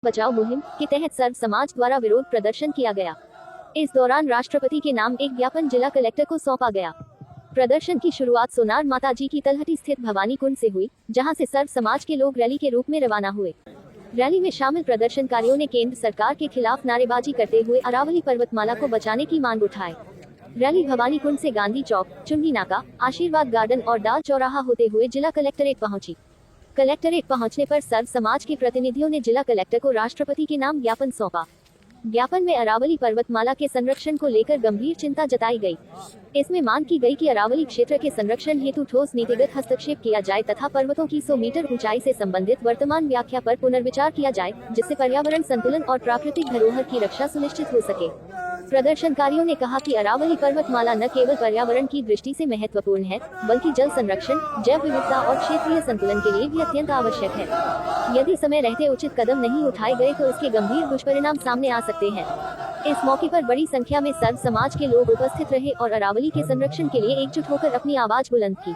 बचाओ मुहिम के तहत सर्व समाज द्वारा विरोध प्रदर्शन किया गया। इस दौरान राष्ट्रपति के नाम एक ज्ञापन जिला कलेक्टर को सौंपा गया। प्रदर्शन की शुरुआत सोनार माताजी की तलहटी स्थित भवानी कुंड से हुई, जहां से सर्व समाज के लोग रैली के रूप में रवाना हुए। रैली में शामिल प्रदर्शनकारियों ने केंद्र सरकार के खिलाफ नारेबाजी करते हुए अरावली पर्वतमाला को बचाने की मांग उठाई। रैली भवानी कुंड से गांधी चौक, चुंगी नाका, आशीर्वाद गार्डन और डाल चौराहा होते हुए जिला कलेक्ट्रेट पहुंची। कलेक्ट्रेट पहुंचने पर सर्व समाज के प्रतिनिधियों ने जिला कलेक्टर को राष्ट्रपति के नाम ज्ञापन सौंपा। ज्ञापन में अरावली पर्वतमाला के संरक्षण को लेकर गंभीर चिंता जताई गई। इसमें मांग की गई कि अरावली क्षेत्र के संरक्षण हेतु ठोस नीतिगत हस्तक्षेप किया जाए तथा पर्वतों की 100 मीटर ऊंचाई से संबंधित वर्तमान व्याख्या पर पुनर्विचार किया जाए, जिससे पर्यावरण संतुलन और प्राकृतिक धरोहर की रक्षा सुनिश्चित हो सके। प्रदर्शनकारियों ने कहा कि अरावली पर्वतमाला न केवल पर्यावरण की दृष्टि से महत्वपूर्ण है, बल्कि जल संरक्षण, जैव विविधता और क्षेत्रीय संतुलन के लिए भी अत्यंत आवश्यक है। यदि समय रहते उचित कदम नहीं उठाए गए तो इसके गंभीर दुष्परिणाम सामने आ सकते हैं। इस मौके पर बड़ी संख्या में सर्व समाज के लोग उपस्थित रहे और अरावली के संरक्षण के लिए एकजुट होकर अपनी आवाज बुलंद की।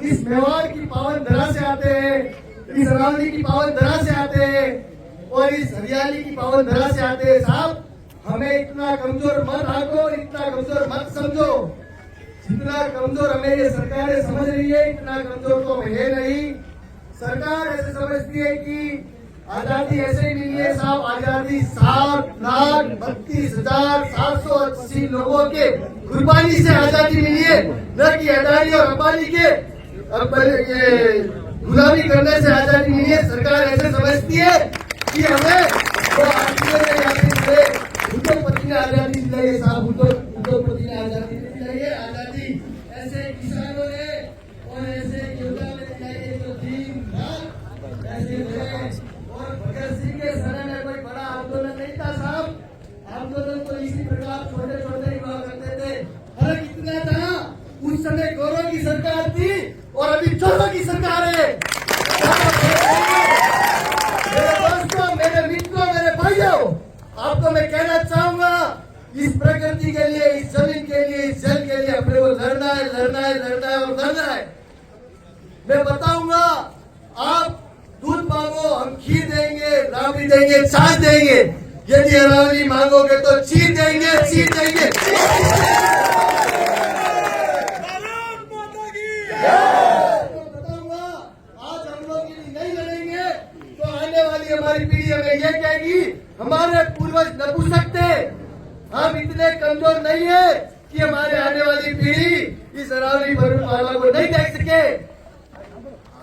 इस मेवाड़ की पावन धरा से आते हैं, इस अरावली की पावन धरा से आते हैं और इस हरियाली की पावन धरा से आते हैं। साहब, हमें इतना कमजोर मत आंको, इतना कमजोर मत समझो। जितना कमजोर हमें ये सरकार समझ रही है, इतना कमजोर तो हमें है नहीं। सरकार ऐसे समझती है कि आजादी ऐसे ही मिली है साहब। आजादी 7,32,780 लोगों के कुर्बानी से आजादी मिली है, न कि अदानी और अंबानी के गुलामी करने से आजादी मिली है। सरकार ऐसे समझती है कि हमें उद्योगपति ने आजादी दिलाई है साहब। उद्योगपति ने आजादी दिलाई है। आजादी ऐसे किसानों ने और ऐसे योद्धा ने दिलाई है जो दिन रात ऐसे थे। और भगत सिंह के समय में कोई बड़ा आंदोलन नहीं था साहब। आंदोलन तो इसी प्रकार छोटे छोटे ही हुआ करते थे। फर्क इतना था, उस समय गौरव की सरकार थी और अभी चोरों की सरकार है। मेरे दोस्तों, मेरे मित्रों, मेरे भाइयों, आपको मैं कहना चाहूंगा, इस प्रकृति के लिए, इस जमीन के लिए, इस जल के लिए अपने को लड़ना है, लड़ना है, लड़ना है और लड़ना है। मैं बताऊंगा, आप दूध मांगो, हम खीर देंगे, राबड़ी देंगे, छाछ देंगे। यदि अरावली मांगोगे तो चीर देंगे, चीर देंगे। बताऊंगा, आज हम लोग नहीं लड़ेंगे तो आने वाली हमारी पीढ़ी हमें ये कहेगी हमारे पूर्वज नपुंसक थे। हम इतने कमजोर नहीं है कि हमारे आने वाली पीढ़ी इस अरावली पर्वतमाला को नहीं देख सके।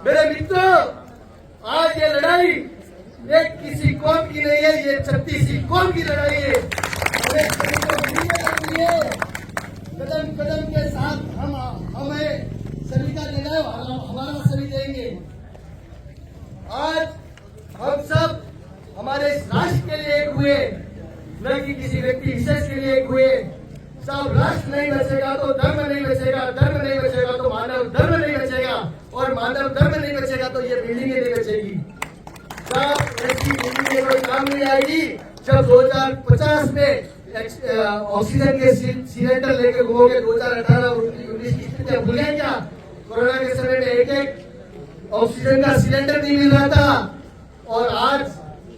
मेरे मित्रों, आज ये लड़ाई एक किसी कौम की नहीं है, ये 36 कौम की लड़ाई है। हमें कदम कदम के साथ हमें सभी का निर्णय हमारा सभी देंगे। आज हम सब हमारे राष्ट्र के लिए एक हुए, न कि किसी व्यक्ति विशेष के लिए एक हुए। सब राष्ट्र नहीं बचेगा तो धर्म नहीं बचेगा, धर्म नहीं बचेगा तो मानव धर्म नहीं बचेगा, और मानव धर्म नहीं बचेगा तो ये बिल्डिंगें नहीं बचेगी। सब ऐसी बिल्डिंगें कोई काम नहीं आएगी। जब 2050 में ऑक्सीजन के सिलेंडर लेके घूमोगे, 2018-19 की स्थिति भूल गए क्या? कोरोना के समय में एक ऑक्सीजन का सिलेंडर नहीं मिल रहा था, और आज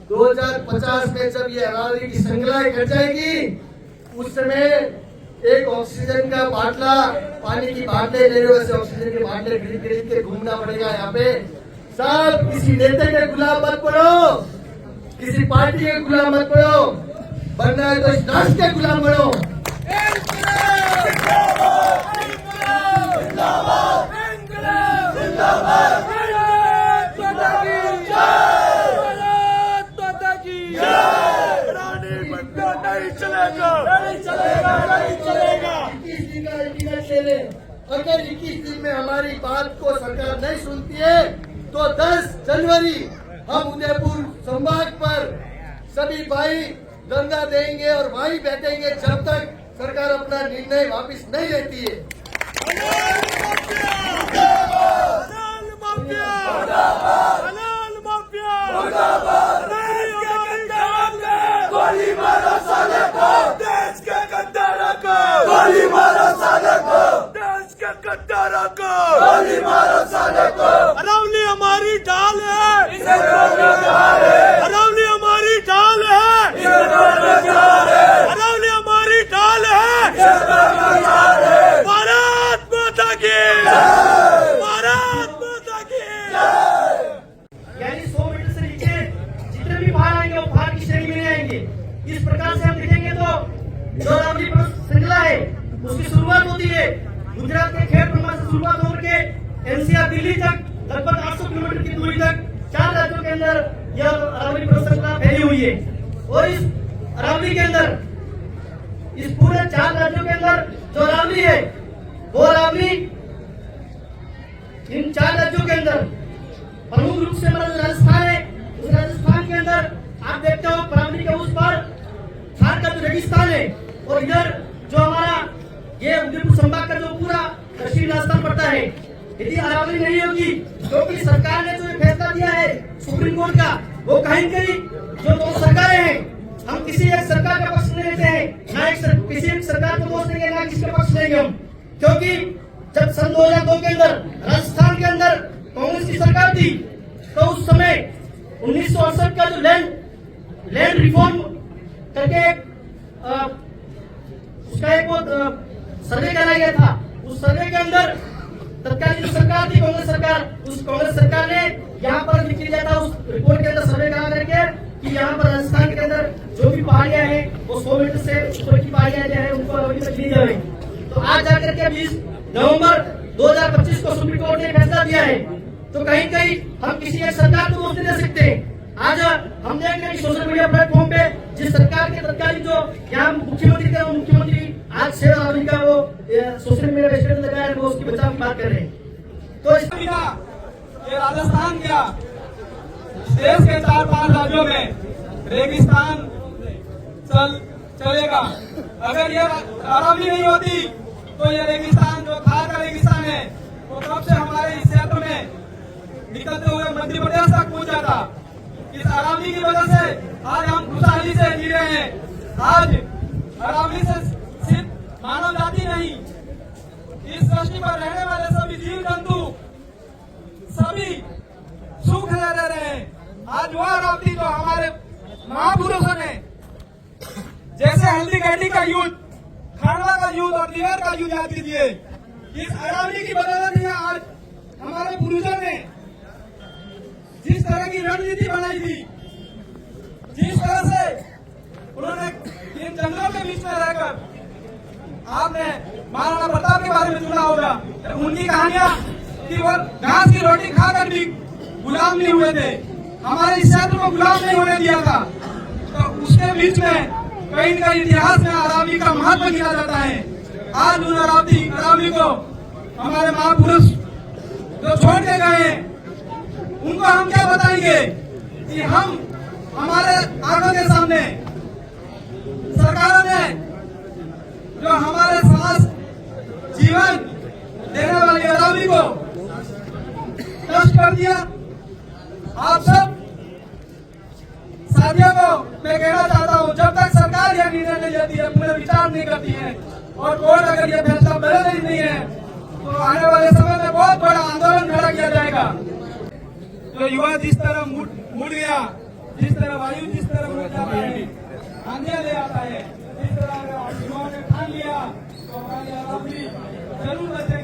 2050 में जब ये अरावली की श्रृंखला कट जाएगी, उस समय एक ऑक्सीजन का बाटला, पानी की बाटले ले रहे, वैसे ऑक्सीजन के बाटले खरीद के घूमना पड़ेगा यहाँ पे। सब किसी नेता के गुलाम मत पड़ो, किसी पार्टी के गुलाम मत पड़ो, बनना है तो इस राष्ट्र के गुलाम बनो। अगर 21 दिन में हमारी बात को सरकार नहीं सुनती है तो 10 जनवरी हम उदयपुर संभाग पर सभी भाई धरना देंगे और वहीं बैठेंगे जब तक सरकार अपना निर्णय वापस नहीं लेती है। गोली मारो साले को, देश के गद्दारों को, गोली मारो साले को, देश के गद्दारों को गोली मारो साले को। अरावली हमारी ढाल है, इसे तोड़ने का है। अरावली हमारी ढाल है, इसे तोड़ने का है। अरावली हमारी ढाल है, इसे तोड़ने का है। भारत माता की जय, भारत माता की जय। यानी 100 मीटर से नीचे जितने भी पहाड़ आएंगे वो पहाड़ की श्रेणी में आएंगे। इस प्रकार से हम देखेंगे तो जो अरावली पर्वत श्रृंखला है उसकी शुरुआत होती है गुजरात के खेड़ ब्रह्मा से शुरुआत होकर के एनसीआर दिल्ली तक लगभग 800 किलोमीटर की दूरी तक 4 राज्यों के अंदर यह अरावली पर्वत श्रृंखला फैली हुई है। और इस अरावली के अंदर इस पूरे 4 राज्यों के अंदर जो अरावली है वो अरावली इन 4 राज्यों के अंदर प्रमुख रूप से हमारा राजस्थान है। उस राजस्थान के अंदर आप देखते हो अरावली के उस पार थार का जो रेगिस्तान है और इधर जो हमारा ये उदयपुर संभाग का जो पूरा दक्षिणी राजस्थान पड़ता है। यदि अरावली नहीं होगी क्योंकि सरकार ने जो ये फैसला दिया है सुप्रीम कोर्ट का वो कहीं कहीं जो 2 सरकारें हैं हम किसी एक सरकार का पक्ष नहीं लेते हैं, ना किसी एक सरकार को दोष देंगे ना किसी का पक्ष लेंगे हम। क्योंकि जब सन 2002 के अंदर राजस्थान के अंदर कांग्रेस की सरकार थी तो उस समय 1968 का जो लैंड रिफॉर्म करके उसका एक वो सर्वे कराया गया था। उस सर्वे के अंदर तत्कालीन सरकार थी कांग्रेस सरकार, उस कांग्रेस सरकार ने यहाँ पर लिख दिया था उस रिपोर्ट के अंदर सर्वे करा करके कि यहाँ पर राजस्थान के अंदर जो भी पहाड़ियां हैं वो 100 मीटर से ऊपर की पहाड़ियां जो है उनको अरावली तक ली जाए। तो आज जाकर के 20 नवंबर 2025 को सुप्रीम कोर्ट ने फैसला दिया है। तो कहीं कहीं हम किसी एक सरकार को दोष नहीं दे सकते। आज हम देख रहे हैं सोशल मीडिया प्लेटफॉर्म पे जिस सरकार के तत्कालीन जो यहाँ मुख्यमंत्री थे मुख्यमंत्री आज शेर अरावली का वो सोशल मीडिया पे स्टेटस लगाया है, वो उसकी बचाव की बात कर रहे हैं। तो इस ये राजस्थान क्या देश के 4-5 राज्यों में रेगिस्तान चलेगा। अगर ये अरावली नहीं होती तो ये रेगिस्तान जो थार का रेगिस्तान है वो कब से हमारे इस क्षेत्र में निकलते हुए मध्य प्रदेश तक पहुंच जाता। इस अरावली की वजह से आज हम खुशहाली से जी रहे हैं। आज अरावली से सिर्फ मानव जाति नहीं, इस सृष्टि पर रहने वाले सभी जीव जंतु सभी सुख से रह रहे हैं। आज वह अरावली जो हमारे महापुरुषों ने जैसे हल्दी घाटी का युद्ध, खांडवा का युद्ध और दिवार का युद्ध याद कीजिए, इस अरावली की बदौलत ही आज हमारे पूर्वजों ने जिस तरह की रणनीति बनाई थी, जिस तरह से उन्होंने इन जंगलों के बीच में रहकर, आपने महाराणा प्रताप के बारे में सुना होगा, उनकी कहानियां कि वो घास की रोटी खाकर भी गुलाम नहीं हुए थे, हमारे इस क्षेत्र को गुलाम नहीं होने दिया था। तो उसके बीच में कहीं कहीं इतिहास में अरावली का महत्व किया जाता है। आज उन अरावली को हमारे महापुरुष जो छोड़ के गए उनको हम क्या बताएंगे कि हम हमारे आंखों के सामने सरकारों ने जो हमारे समाज जीवन देने वाली अरावली को नष्ट कर दिया। आप सब साथियों को मैं कहना चाहता हूं, जब तक सरकार यह निर्णय नहीं लेती है, पूरे विचार नहीं करती है और कोर्ट अगर यह फैसला बदल नहीं है तो आने वाले समय में बहुत बड़ा आंदोलन खड़ा किया जाएगा। जो युवा जिस तरह मुड़ गया, जिस तरह वायु जिस तरह मुड़ जाता है, आंधिया ले आता है, जिस तरह युवाओं ने ठान लिया तो हमारी अरावली जरूर बचेगी।